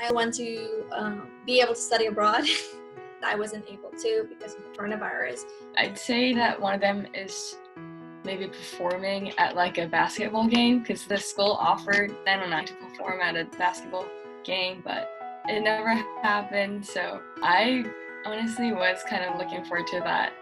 I want to be able to study abroad. I wasn't able to because of the coronavirus. I'd say that one of them is maybe performing at like a basketball game, because the school offered 909 to perform at a basketball game, but it never happened. So I honestly was kind of looking forward to that.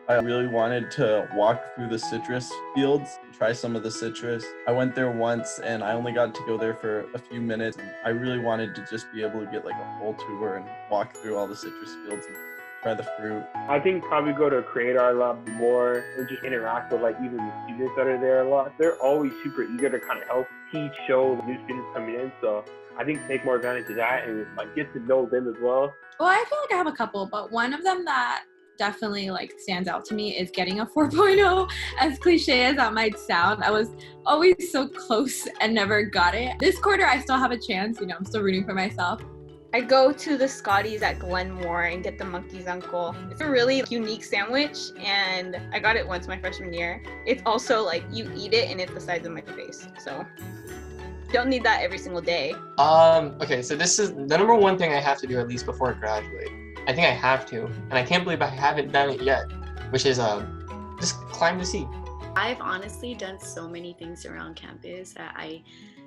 I really wanted to walk through the citrus fields, try some of the citrus. I went there once and I only got to go there for a few minutes. I really wanted to just be able to get like a full tour and walk through all the citrus fields and try the fruit. I think probably go to Creat'R a lot more and just interact with like even the students that are there a lot. They're always super eager to kind of help teach, show the new students coming in. So I think take more advantage of that and like get to know them as well. Well, I feel like I have a couple, but one of them that definitely like stands out to me is getting a 4.0. As cliche as that might sound, I was always so close and never got it. This quarter I still have a chance, I'm still rooting for myself. I go to the Scotties at Glenmore and get the Monkey's Uncle. It's a really unique sandwich, and I got it once my freshman year. It's also like you eat it and it's the size of my face, so don't need that every single day. Okay, so this is the number one thing I have to do at least before I graduate. I think I have to, and I can't believe I haven't done it yet, which is just climb the sea. I've honestly done so many things around campus that I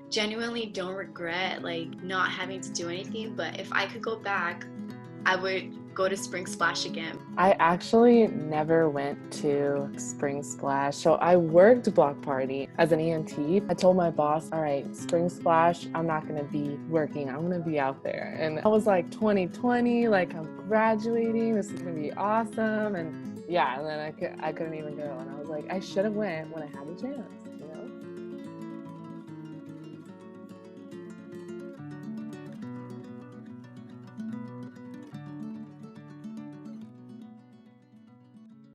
genuinely don't regret like not having to do anything, but if I could go back, I would go to Spring Splash again. I actually never went to Spring Splash. So I worked block party as an EMT. I told my boss, all right, Spring Splash, I'm not gonna be working, I'm gonna be out there. And I was like 2020, like I'm graduating, this is gonna be awesome. And yeah, and then I couldn't even go. And I was like, I should have went when I had a chance.